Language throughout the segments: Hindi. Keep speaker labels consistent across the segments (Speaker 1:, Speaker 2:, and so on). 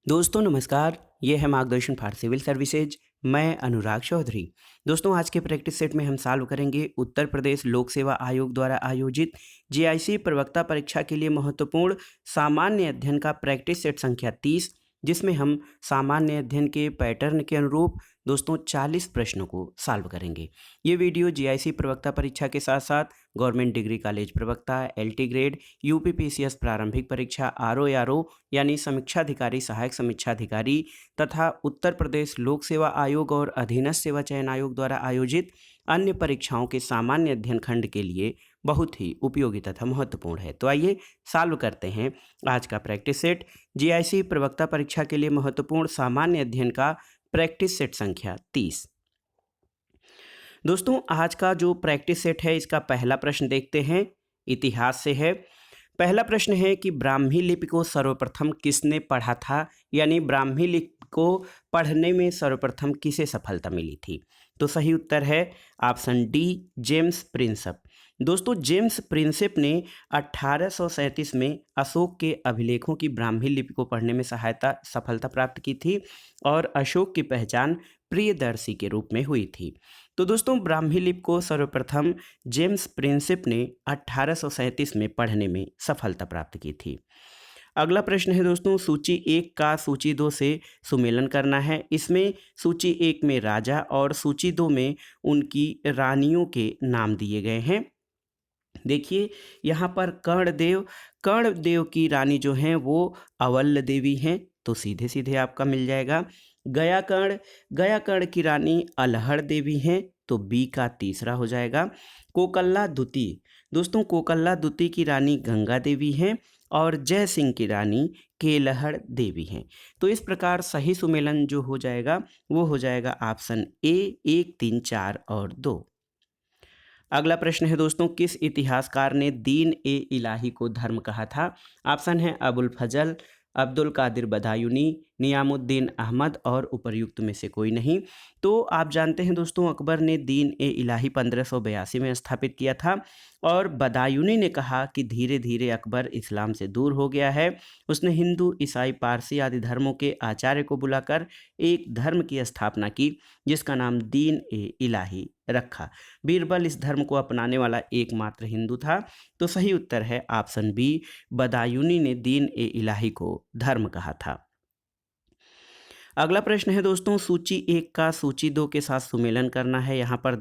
Speaker 1: दोस्तों नमस्कार। ये है मार्गदर्शन फॉर सिविल सर्विसेज। मैं अनुराग चौधरी। दोस्तों आज के प्रैक्टिस सेट में हम सॉल्व करेंगे उत्तर प्रदेश लोक सेवा आयोग द्वारा आयोजित जीआईसी प्रवक्ता परीक्षा के लिए महत्वपूर्ण सामान्य अध्ययन का प्रैक्टिस सेट संख्या 30, जिसमें हम सामान्य अध्ययन के पैटर्न के अनुरूप दोस्तों 40 प्रश्नों को सॉल्व करेंगे। ये वीडियो जीआईसी प्रवक्ता परीक्षा के साथ साथ गवर्नमेंट डिग्री कॉलेज प्रवक्ता, एलटी ग्रेड, यूपीपीसीएस प्रारंभिक परीक्षा, आरओ यानी समीक्षाधिकारी, सहायक समीक्षाधिकारी तथा उत्तर प्रदेश लोक सेवा आयोग और अधीनस्थ सेवा चयन आयोग द्वारा आयोजित अन्य परीक्षाओं के सामान्य अध्ययन खंड के लिए बहुत ही उपयोगी तथा महत्वपूर्ण है। तो आइए सॉल्व करते हैं आज का प्रैक्टिस सेट जीआईसी प्रवक्ता परीक्षा के लिए महत्वपूर्ण सामान्य अध्ययन का प्रैक्टिस सेट संख्या 30। दोस्तों आज का जो प्रैक्टिस सेट है इसका पहला प्रश्न देखते हैं, इतिहास से है। पहला प्रश्न है कि ब्राह्मी लिपि को सर्वप्रथम किसने पढ़ा था, यानी ब्राह्मी लिपि को पढ़ने में सर्वप्रथम किसे सफलता मिली थी। तो सही उत्तर है ऑप्शन डी, जेम्स प्रिंसेप। दोस्तों जेम्स प्रिंसेप ने 1837 में अशोक के अभिलेखों की ब्राह्मी लिपि को पढ़ने में सफलता प्राप्त की थी और अशोक की पहचान प्रियदर्शी के रूप में हुई थी। तो दोस्तों ब्राह्मी लिपि को सर्वप्रथम जेम्स प्रिंसेप ने 1837 में पढ़ने में सफलता प्राप्त की थी। अगला प्रश्न है दोस्तों, सूची 1 का सूची 2 से सुमेलन करना है। इसमें सूची 1 में राजा और सूची 2 में उनकी रानियों के नाम दिए गए हैं। देखिए यहाँ पर कर्णदेव की रानी जो हैं वो अवल्य देवी हैं, तो सीधे सीधे आपका मिल जाएगा। गयाकर्ण की रानी अल्हड़ देवी हैं, तो बी का तीसरा हो जाएगा। कोकल्ला द्वितीय, दोस्तों कोकल्ला द्वितीय की रानी गंगा देवी हैं और जय सिंह की रानी केलहड़ देवी हैं। तो इस प्रकार सही सुमेलन जो हो जाएगा वो हो जाएगा ऑप्शन ए, 1, 3, 4 और 2। अगला प्रश्न है दोस्तों, किस इतिहासकार ने दीन ए इलाही को धर्म कहा था। ऑप्शन है अबुल फजल, अब्दुल कादिर बदायूनी, नियामुद्दीन अहमद और उपर्युक्त में से कोई नहीं। तो आप जानते हैं दोस्तों अकबर ने दीन ए इलाही 1582 में स्थापित किया था और बदायूनी ने कहा कि धीरे धीरे अकबर इस्लाम से दूर हो गया है। उसने हिंदू, ईसाई, पारसी आदि धर्मों के आचार्य को बुलाकर एक धर्म की स्थापना की जिसका नाम दीन ए इलाही रखा। बीरबल इस धर्म को अपनाने वाला एकमात्र हिंदू था। तो सही उत्तर है ऑप्शन बी, बदायूनी ने दीन ए इलाही को धर्म कहा था। अगला प्रश्न है दोस्तों, सूची 1 का सूची 2 के साथ सुमेलन करना है। यहाँ पर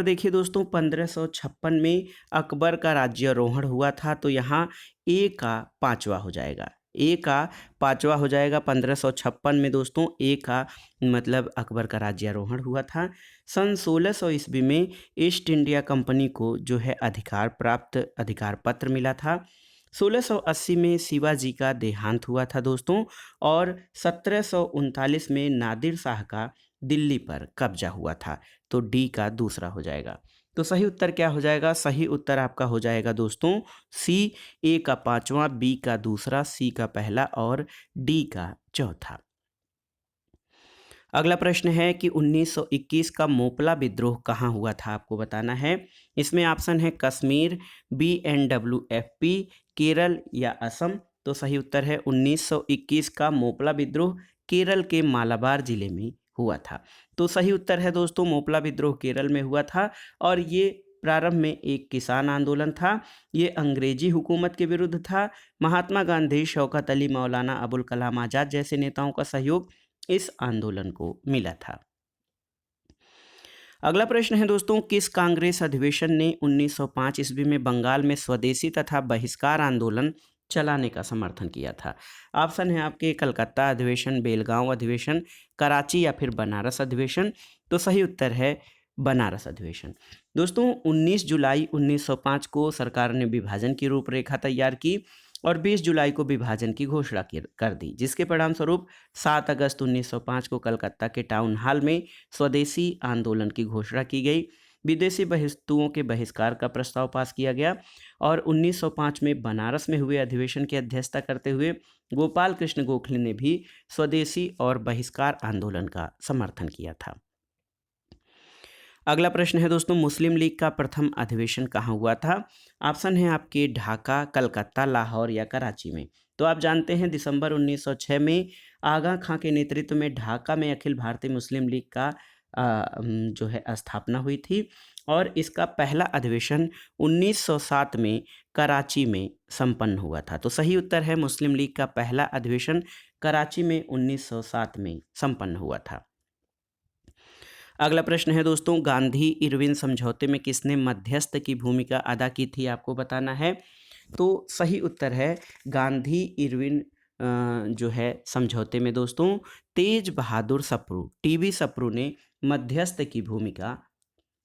Speaker 1: देखिए दोस्तों 1556 में अकबर का राज्यारोहण हुआ था, तो यहाँ ए का पांचवा हो जाएगा। ए का पांचवा हो जाएगा 1556 में दोस्तों। ए का मतलब अकबर का राज्यारोहण हुआ था। सन 1600 ईस्वी में ईस्ट इंडिया कंपनी को जो है अधिकार पत्र मिला था। 1680 में शिवाजी का देहांत हुआ था दोस्तों और 1739 में नादिर शाह का दिल्ली पर कब्जा हुआ था। तो डी का दूसरा हो जाएगा। तो सही उत्तर क्या हो जाएगा? सही उत्तर आपका हो जाएगा दोस्तों सी, ए का पांचवा, बी का दूसरा, सी का पहला और डी का चौथा। अगला प्रश्न है कि 1921 का मोपला विद्रोह कहाँ हुआ था, आपको बताना है। इसमें ऑप्शन है कश्मीर, BNWFP, केरल या असम। तो सही उत्तर है 1921 का मोपला विद्रोह केरल के मालाबार जिले में हुआ था। तो सही उत्तर है दोस्तों मोपला विद्रोह केरल में हुआ था और ये प्रारंभ में एक किसान आंदोलन था। ये अंग्रेजी हुकूमत के विरुद्ध था। महात्मा गांधी, शौकत अली, मौलाना अबुल कलाम आज़ाद जैसे नेताओं का सहयोग इस आंदोलन को मिला था। अगला प्रश्न है दोस्तों, किस कांग्रेस अधिवेशन ने 1905 ईस्वी में बंगाल में स्वदेशी तथा बहिष्कार आंदोलन चलाने का समर्थन किया था। ऑप्शन है आपके कलकत्ता अधिवेशन, बेलगांव अधिवेशन, कराची या फिर बनारस अधिवेशन। तो सही उत्तर है बनारस अधिवेशन। दोस्तों 19 जुलाई 1905 को सरकार ने विभाजन की रूपरेखा तैयार की और 20 जुलाई को विभाजन की घोषणा कर दी, जिसके परिणाम स्वरूप 7 अगस्त 1905 को कलकत्ता के टाउन हॉल में स्वदेशी आंदोलन की घोषणा की गई। विदेशी वस्तुओं के बहिष्कार का प्रस्ताव पास किया गया और 1905 में बनारस में हुए अधिवेशन की अध्यक्षता करते हुए गोपाल कृष्ण गोखले ने भी स्वदेशी और बहिष्कार आंदोलन का समर्थन किया था। अगला प्रश्न है दोस्तों, मुस्लिम लीग का प्रथम अधिवेशन कहाँ हुआ था। ऑप्शन है आपके ढाका, कलकत्ता, लाहौर या कराची में। तो आप जानते हैं दिसंबर 1906 में आगा खां के नेतृत्व में ढाका में अखिल भारतीय मुस्लिम लीग का जो है स्थापना हुई थी और इसका पहला अधिवेशन 1907 में कराची में संपन्न हुआ था। तो सही उत्तर है मुस्लिम लीग का पहला अधिवेशन कराची में 1907 में संपन्न हुआ था। अगला प्रश्न है दोस्तों, गांधी इरविन समझौते में किसने मध्यस्थ की भूमिका अदा की थी, आपको बताना है। तो सही उत्तर है गांधी इरविन जो है समझौते में दोस्तों तेज बहादुर सप्रू, टीबी सप्रू ने मध्यस्थ की भूमिका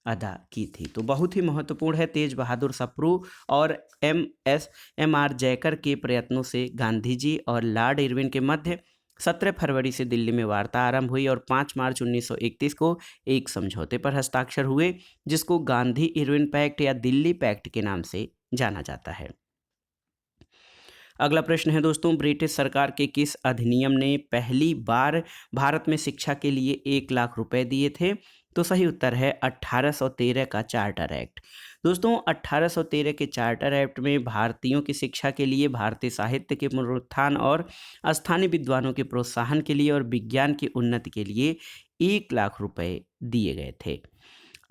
Speaker 1: अदा की थी। तो बहुत ही महत्वपूर्ण है तेज बहादुर सप्रू और एम आर जयकर के प्रयत्नों से गांधी जी और लॉर्ड इरविन के मध्य 17 फरवरी से दिल्ली में वार्ता आरंभ हुई और 5 मार्च 1931 को एक समझौते पर हस्ताक्षर हुए जिसको गांधी इरविन पैक्ट या दिल्ली पैक्ट के नाम से जाना जाता है। अगला प्रश्न है दोस्तों, ब्रिटिश सरकार के किस अधिनियम ने पहली बार भारत में शिक्षा के लिए 1 लाख रुपए दिए थे? तो सही उत्तर है 1813 का चार्टर एक्ट। दोस्तों 1813 के चार्टर एक्ट में भारतीयों की शिक्षा के लिए, भारतीय साहित्य के पुनरुत्थान और स्थानीय विद्वानों के प्रोत्साहन के लिए और विज्ञान की उन्नति के लिए 1 लाख रुपए दिए गए थे।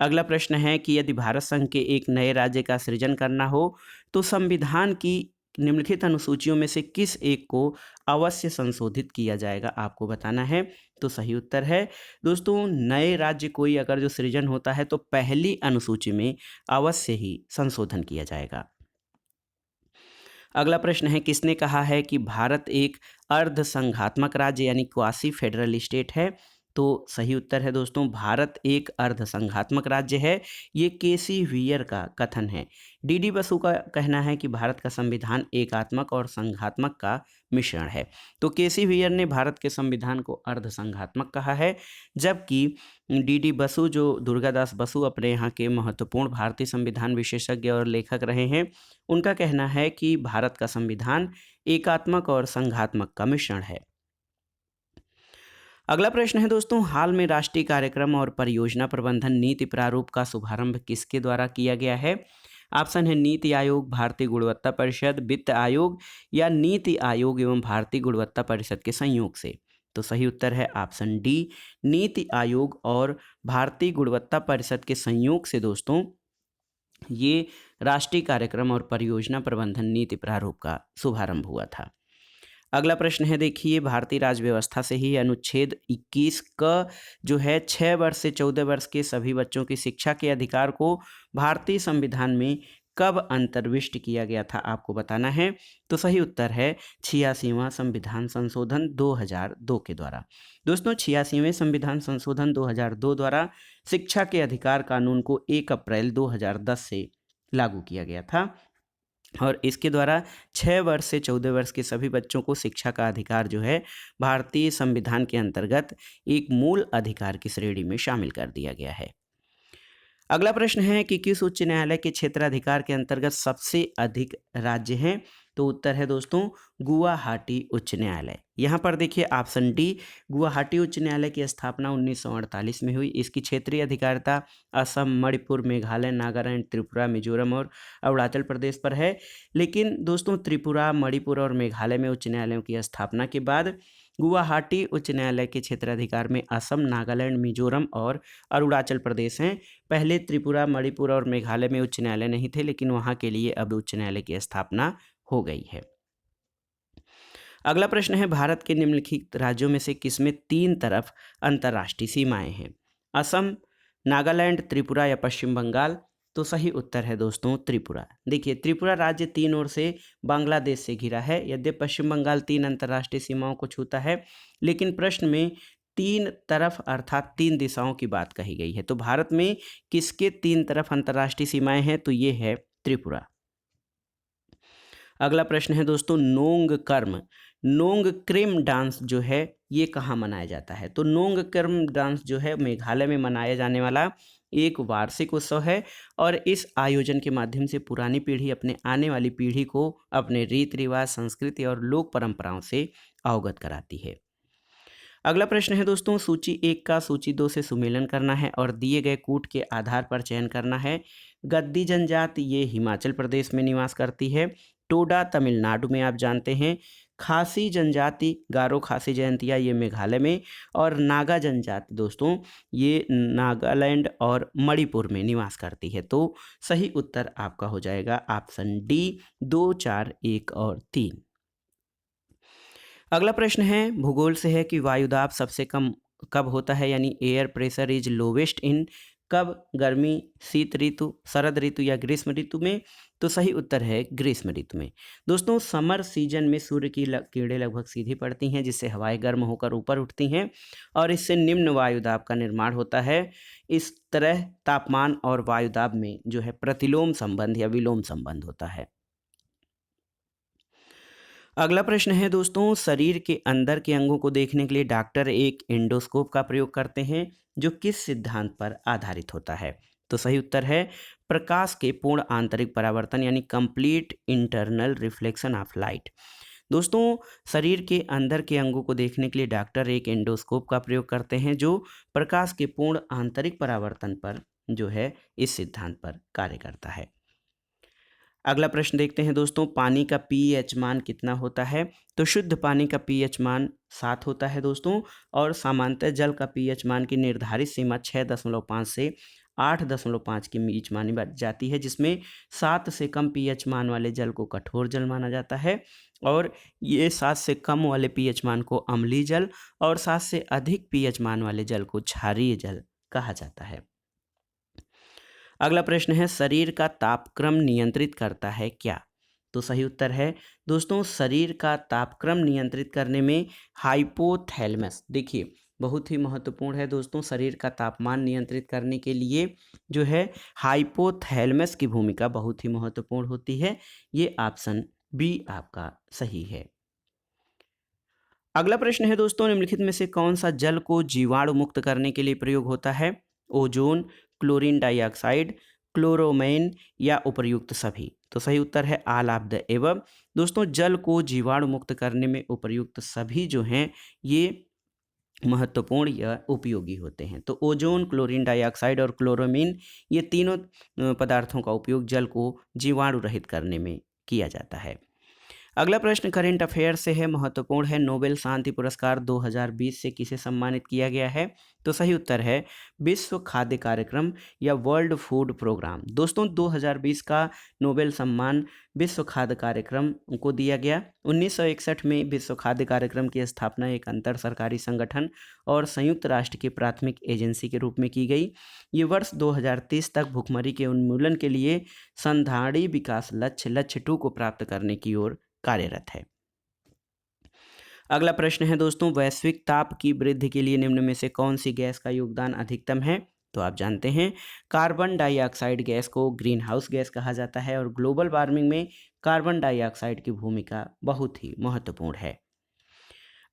Speaker 1: अगला प्रश्न है कि यदि भारत संघ के एक नए राज्य का सृजन करना हो तो संविधान की निम्नलिखित अनुसूचियों में से किस एक को अवश्य संशोधित किया जाएगा, आपको बताना है। तो सही उत्तर है दोस्तों नए राज्य कोई अगर जो सृजन होता है तो पहली अनुसूची में अवश्य ही संशोधन किया जाएगा। अगला प्रश्न है किसने कहा है कि भारत एक अर्ध संघात्मक राज्य यानी क्वासी फेडरल स्टेट है? तो सही उत्तर है दोस्तों भारत एक अर्ध संघात्मक राज्य है। ये केसी वीयर का कथन है। डीडी बसु का कहना है कि भारत का संविधान एकात्मक और संघात्मक का मिश्रण है। तो केसी वीयर ने भारत के संविधान को अर्ध संघात्मक कहा है, जबकि डीडी बसु जो दुर्गादास बसु अपने यहाँ के महत्वपूर्ण भारतीय संविधान विशेषज्ञ और लेखक रहे हैं, उनका कहना है कि भारत का संविधान एकात्मक और संघात्मक का मिश्रण है। अगला प्रश्न है दोस्तों, हाल में राष्ट्रीय कार्यक्रम और परियोजना प्रबंधन नीति प्रारूप का शुभारंभ किसके द्वारा किया गया है? ऑप्शन है नीति आयोग, भारतीय गुणवत्ता परिषद, वित्त आयोग या नीति आयोग एवं भारतीय गुणवत्ता परिषद के संयोग से। तो सही उत्तर है ऑप्शन डी, नीति आयोग और भारतीय गुणवत्ता परिषद के संयोग से दोस्तों ये राष्ट्रीय कार्यक्रम और परियोजना प्रबंधन नीति प्रारूप का शुभारंभ हुआ था। अगला प्रश्न है देखिए, भारतीय राज्य व्यवस्था से ही अनुच्छेद 21 का जो है 6 वर्ष से 14 वर्ष के सभी बच्चों की शिक्षा के अधिकार को भारतीय संविधान में कब अंतर्विष्ट किया गया था, आपको बताना है। तो सही उत्तर है 86वां संविधान संशोधन 2002 के द्वारा। दोस्तों 86वें संविधान संशोधन 2002 द्वारा शिक्षा के अधिकार कानून को 1 अप्रैल 2010 से लागू किया गया था और इसके द्वारा 6 वर्ष से 14 वर्ष के सभी बच्चों को शिक्षा का अधिकार जो है भारतीय संविधान के अंतर्गत एक मूल अधिकार की श्रेणी में शामिल कर दिया गया है। अगला प्रश्न है कि किस उच्च न्यायालय के क्षेत्राधिकार के अंतर्गत सबसे अधिक राज्य हैं? तो उत्तर है दोस्तों गुवाहाटी उच्च न्यायालय। यहाँ पर देखिए ऑप्शन डी, गुवाहाटी उच्च न्यायालय की स्थापना 1948 में हुई। इसकी क्षेत्रीय अधिकारिता असम, मणिपुर, मेघालय, नागालैंड, त्रिपुरा, मिजोरम और अरुणाचल प्रदेश पर है। लेकिन दोस्तों त्रिपुरा, मणिपुर और मेघालय में उच्च न्यायालयों की स्थापना के बाद गुवाहाटी उच्च न्यायालय के क्षेत्राधिकार में असम, नागालैंड, मिजोरम और अरुणाचल प्रदेश हैं। पहले त्रिपुरा, मणिपुर और मेघालय में उच्च न्यायालय नहीं थे, लेकिन वहाँ के लिए अब उच्च न्यायालय की स्थापना हो गई है। अगला प्रश्न है, भारत के निम्नलिखित राज्यों में से किसमें 3 तरफ अंतर्राष्ट्रीय सीमाएं हैं? असम, नागालैंड, त्रिपुरा या पश्चिम बंगाल? तो सही उत्तर है दोस्तों त्रिपुरा। देखिए त्रिपुरा राज्य 3 ओर से बांग्लादेश से घिरा है। यद्यपि पश्चिम बंगाल 3 अंतर्राष्ट्रीय सीमाओं को छूता है, लेकिन प्रश्न में 3 तरफ अर्थात 3 दिशाओं की बात कही गई है। तो भारत में किसके 3 तरफ अंतर्राष्ट्रीय सीमाएं हैं? तो ये है त्रिपुरा। अगला प्रश्न है दोस्तों नोंगक्रेम डांस जो है ये कहाँ मनाया जाता है? तो नोंगक्रेम डांस जो है मेघालय में मनाया जाने वाला एक वार्षिक उत्सव है और इस आयोजन के माध्यम से पुरानी पीढ़ी अपने आने वाली पीढ़ी को अपने रीति रिवाज, संस्कृति और लोक परंपराओं से अवगत कराती है। अगला प्रश्न है दोस्तों, सूची 1 का सूची 2 से सुमेलन करना है और दिए गए कूट के आधार पर चयन करना है। गद्दी जनजाति ये हिमाचल प्रदेश में निवास करती है। टोडा तमिलनाडु में आप जानते हैं। खासी जनजाति, गारो खासी जयंतिया, ये मेघालय में, और नागा जनजाति दोस्तों ये नागालैंड और मणिपुर में निवास करती है। तो सही उत्तर आपका हो जाएगा ऑप्शन डी 2, 4, 1 और 3। अगला प्रश्न है भूगोल से है कि वायुदाब सबसे कम कब होता है, यानी एयर प्रेशर इज लोवेस्ट इन, कब, गर्मी, शीत ऋतु, शरद ऋतु या ग्रीष्म ऋतु में। तो सही उत्तर है ग्रीष्म ऋतु में। दोस्तों समर सीजन में सूर्य की किरणें लगभग सीधी पड़ती हैं, जिससे हवाएं गर्म होकर ऊपर उठती हैं और इससे निम्न वायुदाब का निर्माण होता है। इस तरह तापमान और वायुदाब में जो है प्रतिलोम संबंध या विलोम संबंध होता है। अगला प्रश्न है दोस्तों, शरीर के अंदर के अंगों को देखने के लिए डॉक्टर एक एंडोस्कोप का प्रयोग करते हैं, जो किस सिद्धांत पर आधारित होता है। तो सही उत्तर है प्रकाश के पूर्ण आंतरिक परावर्तन, यानी complete internal reflection of light. दोस्तों शरीर के अंदर के अंगों को देखने के लिए डॉक्टर एक एंडोस्कोप का प्रयोग करते हैं, जो प्रकाश के पूर्ण आंतरिक परावर्तन पर जो है इस सिद्धांत पर कार्य करता है। अगला प्रश्न देखते हैं दोस्तों, पानी का पीएच मान कितना होता है। तो शुद्ध पानी का पीएच मान 7 होता है दोस्तों, और सामान्यतः जल का पीएच मान की निर्धारित सीमा 6.5 से 8.5 के बीच मानी जाती है, जिसमें 7 से कम पीएच मान वाले जल को कठोर जल माना जाता है, और ये 7 से कम वाले पीएच मान को अम्लीय जल, और 7 से अधिक पीएच मान वाले जल को क्षारीय जल कहा जाता है। अगला प्रश्न है, शरीर का तापक्रम नियंत्रित करता है क्या। तो सही उत्तर है दोस्तों, शरीर का तापक्रम नियंत्रित करने में हाइपोथैलेमस, देखिए बहुत ही महत्वपूर्ण है दोस्तों, शरीर का तापमान नियंत्रित करने के लिए जो है हाइपोथैलेमस की भूमिका बहुत ही महत्वपूर्ण होती है। ये ऑप्शन बी आपका सही है। अगला प्रश्न है दोस्तों, निम्नलिखित में से कौन सा जल को जीवाणु मुक्त करने के लिए प्रयोग होता है। ओजोन, क्लोरीन डाइऑक्साइड, क्लोरोमेन या उपर्युक्त सभी। तो सही उत्तर है ऑल ऑफ द एबव। दोस्तों जल को जीवाणु मुक्त करने में उपर्युक्त सभी जो हैं ये महत्वपूर्ण या उपयोगी होते हैं। तो ओजोन, क्लोरीन डाइऑक्साइड और क्लोरोमीन, ये तीनों पदार्थों का उपयोग जल को जीवाणु रहित करने में किया जाता है। अगला प्रश्न करेंट अफेयर से है, महत्वपूर्ण है, नोबेल शांति पुरस्कार 2020 से किसे सम्मानित किया गया है। तो सही उत्तर है विश्व खाद्य कार्यक्रम या वर्ल्ड फूड प्रोग्राम। दोस्तों 2020 का नोबेल सम्मान विश्व खाद्य कार्यक्रम को दिया गया। 1961 में विश्व खाद्य कार्यक्रम की स्थापना एक अंतर सरकारी संगठन और संयुक्त राष्ट्र की प्राथमिक एजेंसी के रूप में की गई। ये वर्ष 2030 तक भुखमरी के उन्मूलन के लिए संधाड़ी विकास लक्ष्य 2 को प्राप्त करने की ओर कार्यरत है। अगला प्रश्न है दोस्तों, वैश्विक ताप की वृद्धि के लिए निम्न में से कौन सी गैस का योगदान अधिकतम है। तो आप जानते हैं कार्बन डाइऑक्साइड गैस को ग्रीन हाउस गैस कहा जाता है, और ग्लोबल वार्मिंग में कार्बन डाइऑक्साइड की भूमिका बहुत ही महत्वपूर्ण है।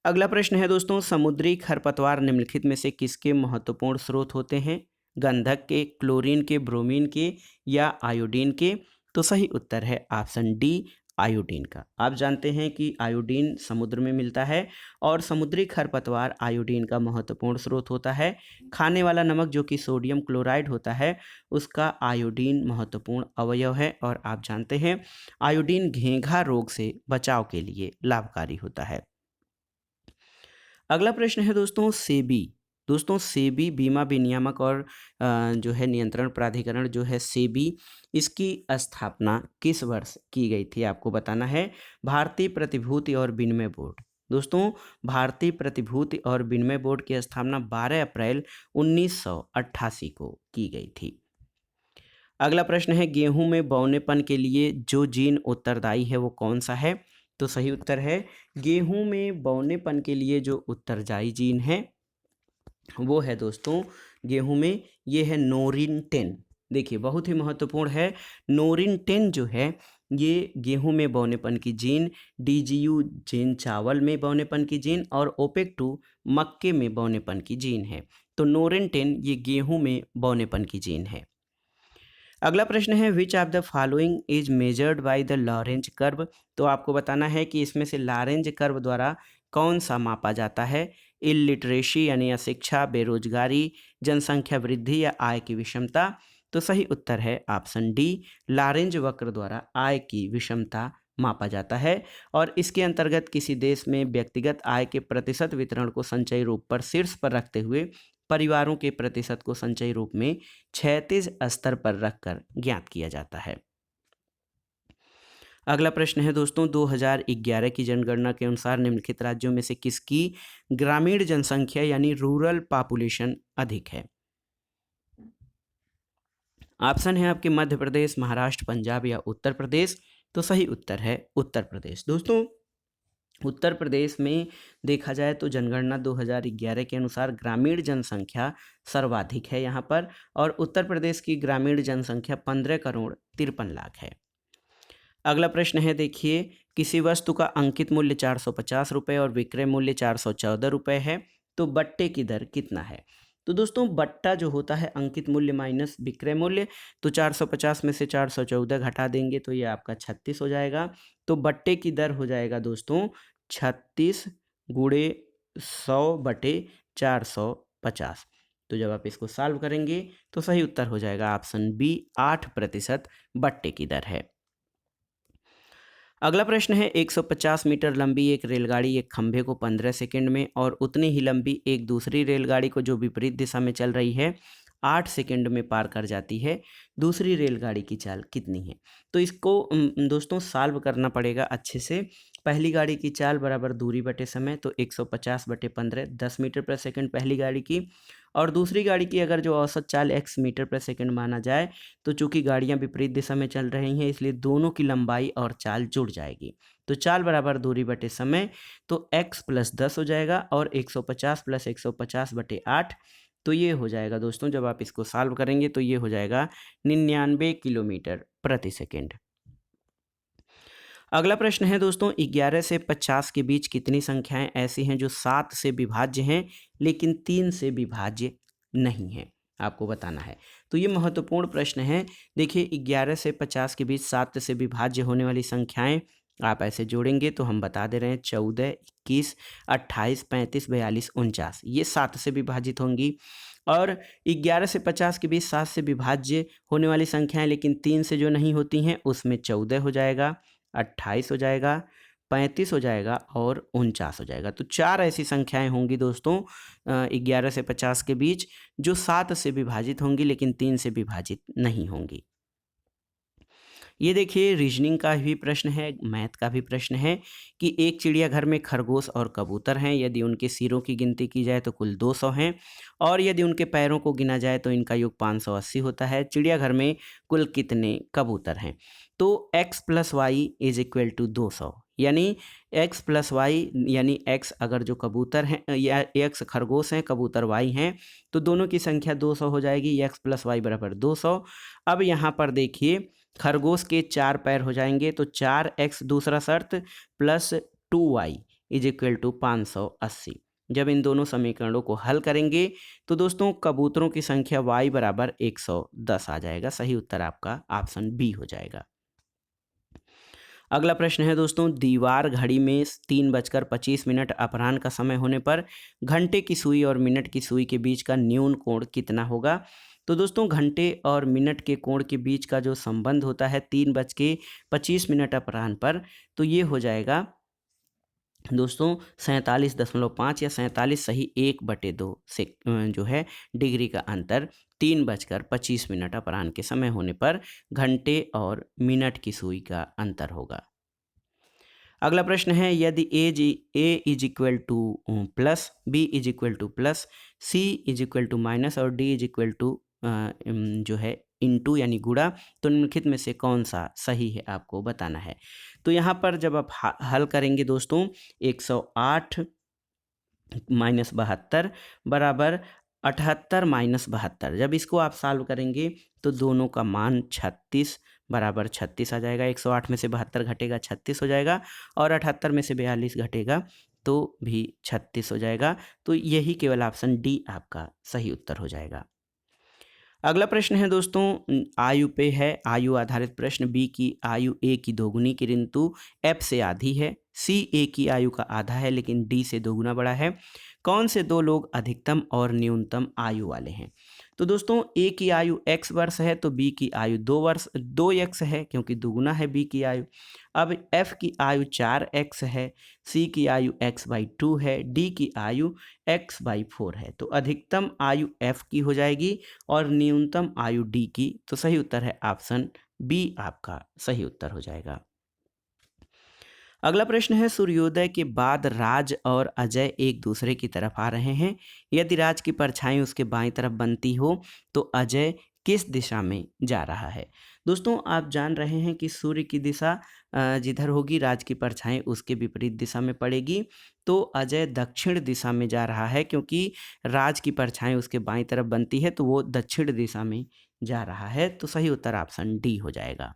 Speaker 1: अगला प्रश्न है दोस्तों, समुद्री खरपतवार निम्नलिखित में से किसके महत्वपूर्ण स्रोत होते हैं। गंधक के, क्लोरीन के, ब्रोमीन के या आयोडीन के। तो सही उत्तर है ऑप्शन डी आयोडीन का। आप जानते हैं कि आयोडीन समुद्र में मिलता है, और समुद्री खरपतवार आयोडीन का महत्वपूर्ण स्रोत होता है। खाने वाला नमक जो कि सोडियम क्लोराइड होता है, उसका आयोडीन महत्वपूर्ण अवयव है, और आप जानते हैं आयोडीन घेंघा रोग से बचाव के लिए लाभकारी होता है। अगला प्रश्न है दोस्तों, सेबी। दोस्तों सेबी बीमा विनियामक और जो है नियंत्रण प्राधिकरण जो है सेबी, इसकी स्थापना किस वर्ष की गई थी आपको बताना है। भारतीय प्रतिभूति और विनिमय बोर्ड। दोस्तों भारतीय प्रतिभूति और विनिमय बोर्ड की स्थापना 12 अप्रैल 1988 को की गई थी। अगला प्रश्न है, गेहूं में बौनेपन के लिए जो जीन उत्तरदायी है वो कौन सा है। तो सही उत्तर है गेहूं में बौनेपन के लिए जो उत्तरदायी जीन है वो है दोस्तों गेहूं में ये है नोरिन 10। देखिए बहुत ही महत्वपूर्ण है, नोरिन 10 जो है ये गेहूं में बौनेपन की जीन, डीजीयू जीन चावल में बौनेपन की जीन, और ओपेक 2 मक्के में बौनेपन की जीन है। तो नोरिन 10 ये गेहूं में बौनेपन की जीन है। अगला प्रश्न है, which of the following is measured by the Lorentz curve. तो आपको बताना है कि इसमें से लॉरेंज कर्व द्वारा कौन सा मापा जाता है। इलिटरेसी यानी अशिक्षा, बेरोजगारी, जनसंख्या वृद्धि या आय की विषमता। तो सही उत्तर है ऑप्शन डी लॉरेंज वक्र द्वारा आय की विषमता मापा जाता है और इसके अंतर्गत किसी देश में व्यक्तिगत आय के प्रतिशत वितरण को संचयी रूप पर शीर्ष पर रखते हुए परिवारों के प्रतिशत को संचयी रूप में क्षैतिज स्तर पर रखकर ज्ञात किया जाता है। अगला प्रश्न है दोस्तों, 2011 की जनगणना के अनुसार निम्नलिखित राज्यों में से किसकी ग्रामीण जनसंख्या यानी रूरल पॉपुलेशन अधिक है? ऑप्शन है आपके मध्य प्रदेश, महाराष्ट्र, पंजाब या उत्तर प्रदेश। तो सही उत्तर है उत्तर प्रदेश। दोस्तों उत्तर प्रदेश में देखा जाए तो जनगणना 2011 के अनुसार ग्रामीण जनसंख्या सर्वाधिक है यहाँ पर, और उत्तर प्रदेश की ग्रामीण जनसंख्या 15,53,00,000 है। अगला प्रश्न है देखिए, किसी वस्तु का अंकित मूल्य 450 रुपये और विक्रय मूल्य 414 रुपये है, तो बट्टे की दर कितना है? तो दोस्तों बट्टा जो होता है अंकित मूल्य माइनस विक्रय मूल्य, तो 450 में से 414 घटा देंगे तो ये आपका 36 हो जाएगा। तो बट्टे की दर हो जाएगा दोस्तों 36 गुणे 100/450। तो जब आप इसको सॉल्व करेंगे तो सही उत्तर हो जाएगा ऑप्शन बी, 8% बट्टे की दर है। अगला प्रश्न है, 150 मीटर लंबी एक रेलगाड़ी एक खंभे को 15 सेकंड में और उतनी ही लंबी एक दूसरी रेलगाड़ी को जो विपरीत दिशा में चल रही है 8 सेकंड में पार कर जाती है। दूसरी रेलगाड़ी की चाल कितनी है? तो इसको दोस्तों सॉल्व करना पड़ेगा अच्छे से। पहली गाड़ी की चाल बराबर दूरी बटे समय, तो 150/15 10 मीटर प्रति सेकंड पहली गाड़ी की, और दूसरी गाड़ी की अगर जो औसत चाल x मीटर प्रति सेकंड माना जाए, तो चूंकि गाड़ियां विपरीत दिशा में चल रही हैं इसलिए दोनों की लंबाई और चाल जुड़ जाएगी। तो चाल बराबर दूरी बटे समय, तो x + 10 हो जाएगा और 150 + 150/8, तो ये हो जाएगा दोस्तों, जब आप इसको सॉल्व करेंगे तो ये हो जाएगा 99 किलोमीटर प्रति सेकंड। अगला प्रश्न है दोस्तों, 11 से 50 के बीच कितनी संख्याएं ऐसी हैं जो 7 से विभाज्य हैं लेकिन 3 से विभाज्य नहीं है? आपको बताना है। तो ये महत्वपूर्ण प्रश्न है। देखिए 11 से 50 के बीच 7 से विभाज्य होने वाली संख्याएं आप ऐसे जोड़ेंगे तो हम बता दे रहे हैं 14, 21, 28, 35, 42, 49 ये 7 से विभाजित होंगी। और 11 से 50 के बीच 7 से विभाज्य होने वाली संख्याएं लेकिन 3 से जो नहीं होती हैं उसमें 14 हो जाएगा, 28 हो जाएगा, 35 हो जाएगा और 49 हो जाएगा। तो 4 ऐसी संख्याएं होंगी दोस्तों 11 से 50 के बीच जो 7 से विभाजित होंगी लेकिन 3 से विभाजित नहीं होंगी। ये देखिए रीजनिंग का भी प्रश्न है, मैथ का भी प्रश्न है कि एक चिड़ियाघर में खरगोश और कबूतर हैं। यदि उनके सिरों की गिनती की जाए तो कुल 200 हैं और यदि उनके पैरों को गिना जाए तो इनका योग 580 होता है। चिड़ियाघर में कुल कितने कबूतर हैं? तो x + y = 200, यानी x + y यानी x अगर जो कबूतर हैं या x खरगोश हैं, कबूतर y हैं, तो दोनों की संख्या 200 हो जाएगी। x + y = 200। अब यहाँ पर देखिए खरगोश के 4 पैर हो जाएंगे तो 4x दूसरा शर्त + 2y = 580। जब इन दोनों समीकरणों को हल करेंगे तो दोस्तों कबूतरों की संख्या y = 110 आ जाएगा। सही उत्तर आपका ऑप्शन बी हो जाएगा। अगला प्रश्न है दोस्तों, दीवार घड़ी में 3:25 अपराह्न का समय होने पर घंटे की सुई और मिनट की सुई के बीच का न्यून कोण कितना होगा? तो दोस्तों घंटे और मिनट के कोण के बीच का जो संबंध होता है 3:25 अपराह्न पर, तो ये हो जाएगा दोस्तों 47.5 या 47 सही 1/2 से जो है डिग्री का अंतर 3:25 अपराह्न के समय होने पर घंटे और मिनट की सुई का अंतर होगा। अगला प्रश्न है, यदि a = plus, b = plus, c = minus और d जो है इनटू यानी गुणा, तो निम्नलिखित में से कौन सा सही है आपको बताना है। तो यहाँ पर जब आप हल करेंगे दोस्तों 108 - 72 बराबर 78 - 72, जब इसको आप सॉल्व करेंगे तो दोनों का मान 36 बराबर 36 आ जाएगा। 108 में से 72 घटेगा 36 हो जाएगा और 78 में से 42 घटेगा तो भी 36 हो जाएगा। तो यही केवल ऑप्शन डी आपका सही उत्तर हो जाएगा। अगला प्रश्न है दोस्तों आयु पे है, आयु आधारित प्रश्न। बी की आयु ए की दोगुनी किंतु एफ से आधी है। सी ए की आयु का आधा है लेकिन डी से दोगुना बड़ा है। कौन से दो लोग अधिकतम और न्यूनतम आयु वाले हैं? तो दोस्तों ए की आयु x वर्ष है तो b की आयु 2x है, क्योंकि दुगुना है b की आयु। अब f की आयु 4x है, c की आयु x/2 है, d की आयु x/4 है। तो अधिकतम आयु f की हो जाएगी और न्यूनतम आयु d की। तो सही उत्तर है ऑप्शन बी, आपका सही उत्तर हो जाएगा। अगला प्रश्न है, सूर्योदय के बाद राज और अजय एक दूसरे की तरफ आ रहे हैं। यदि राज की परछाई उसके बाईं तरफ बनती हो तो अजय किस दिशा में जा रहा है। दोस्तों आप जान रहे हैं कि सूर्य की दिशा जिधर होगी राज की परछाई उसके विपरीत दिशा में पड़ेगी। तो अजय दक्षिण दिशा में जा रहा है, क्योंकि राज की परछाई उसके बाईं तरफ बनती है तो वो दक्षिण दिशा में जा रहा है। तो सही उत्तर ऑप्शन डी हो जाएगा।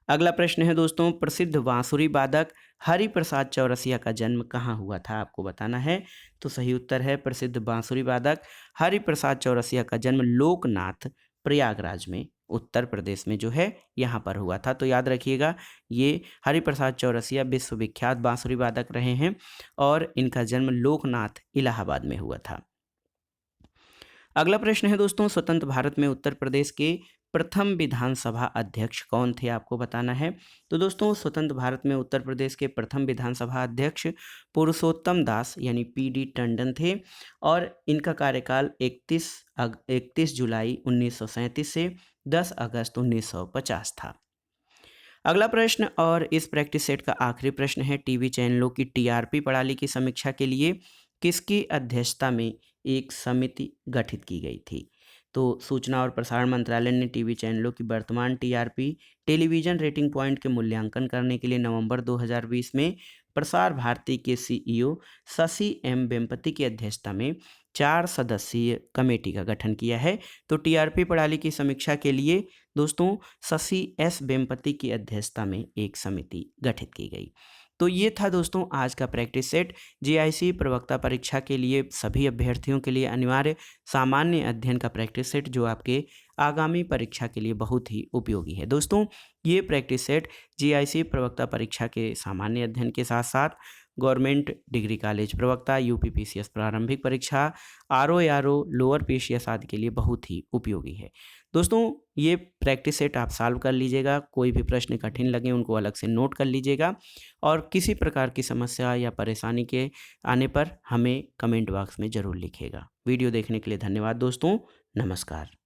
Speaker 1: अगला प्रश्न है दोस्तों, प्रसिद्ध बांसुरी वादक हरिप्रसाद चौरसिया का जन्म कहाँ हुआ था, आपको बताना है। तो सही उत्तर है, प्रसिद्ध बांसुरी वादक हरिप्रसाद चौरसिया का जन्म लोकनाथ प्रयागराज में उत्तर प्रदेश में जो है यहाँ पर हुआ था। तो याद रखिएगा, ये हरिप्रसाद चौरसिया विश्वविख्यात बांसुरी वादक रहे हैं और इनका जन्म लोकनाथ इलाहाबाद में हुआ था। अगला प्रश्न है दोस्तों, स्वतंत्र भारत में उत्तर प्रदेश के प्रथम विधानसभा अध्यक्ष कौन थे, आपको बताना है। तो दोस्तों स्वतंत्र भारत में उत्तर प्रदेश के प्रथम विधानसभा अध्यक्ष पुरुषोत्तम दास यानी पी.डी. टंडन थे और इनका कार्यकाल 31 जुलाई 1937 से 10 अगस्त 1950 था। अगला प्रश्न और इस प्रैक्टिस सेट का आखिरी प्रश्न है, टीवी चैनलों की टीआरपी प्रणाली की समीक्षा के लिए किसकी अध्यक्षता में एक समिति गठित की गई थी। तो सूचना और प्रसारण मंत्रालय ने टीवी चैनलों की वर्तमान टीआरपी टेलीविजन रेटिंग पॉइंट के मूल्यांकन करने के लिए नवंबर 2020 में प्रसार भारती के सीईओ शशि एम वेम्पति की अध्यक्षता में 4 सदस्यीय कमेटी का गठन किया है। तो टीआरपी प्रणाली की समीक्षा के लिए दोस्तों शशि एस वेम्पति की अध्यक्षता में एक समिति गठित की गई। तो ये था दोस्तों आज का प्रैक्टिस सेट। जीआईसी प्रवक्ता परीक्षा के लिए सभी अभ्यर्थियों के लिए अनिवार्य सामान्य अध्ययन का प्रैक्टिस सेट, जो आपके आगामी परीक्षा के लिए बहुत ही उपयोगी है। दोस्तों ये प्रैक्टिस सेट जीआईसी प्रवक्ता परीक्षा के सामान्य अध्ययन के साथ साथ गवर्नमेंट डिग्री कॉलेज प्रवक्ता, यूपीपीसीएस प्रारंभिक परीक्षा, आरओ लोअर पीसीएस आदि के लिए बहुत ही उपयोगी है। दोस्तों ये प्रैक्टिस सेट आप सॉल्व कर लीजिएगा, कोई भी प्रश्न कठिन लगे उनको अलग से नोट कर लीजिएगा और किसी प्रकार की समस्या या परेशानी के आने पर हमें कमेंट बॉक्स में ज़रूर लिखिएगा। वीडियो देखने के लिए धन्यवाद दोस्तों, नमस्कार।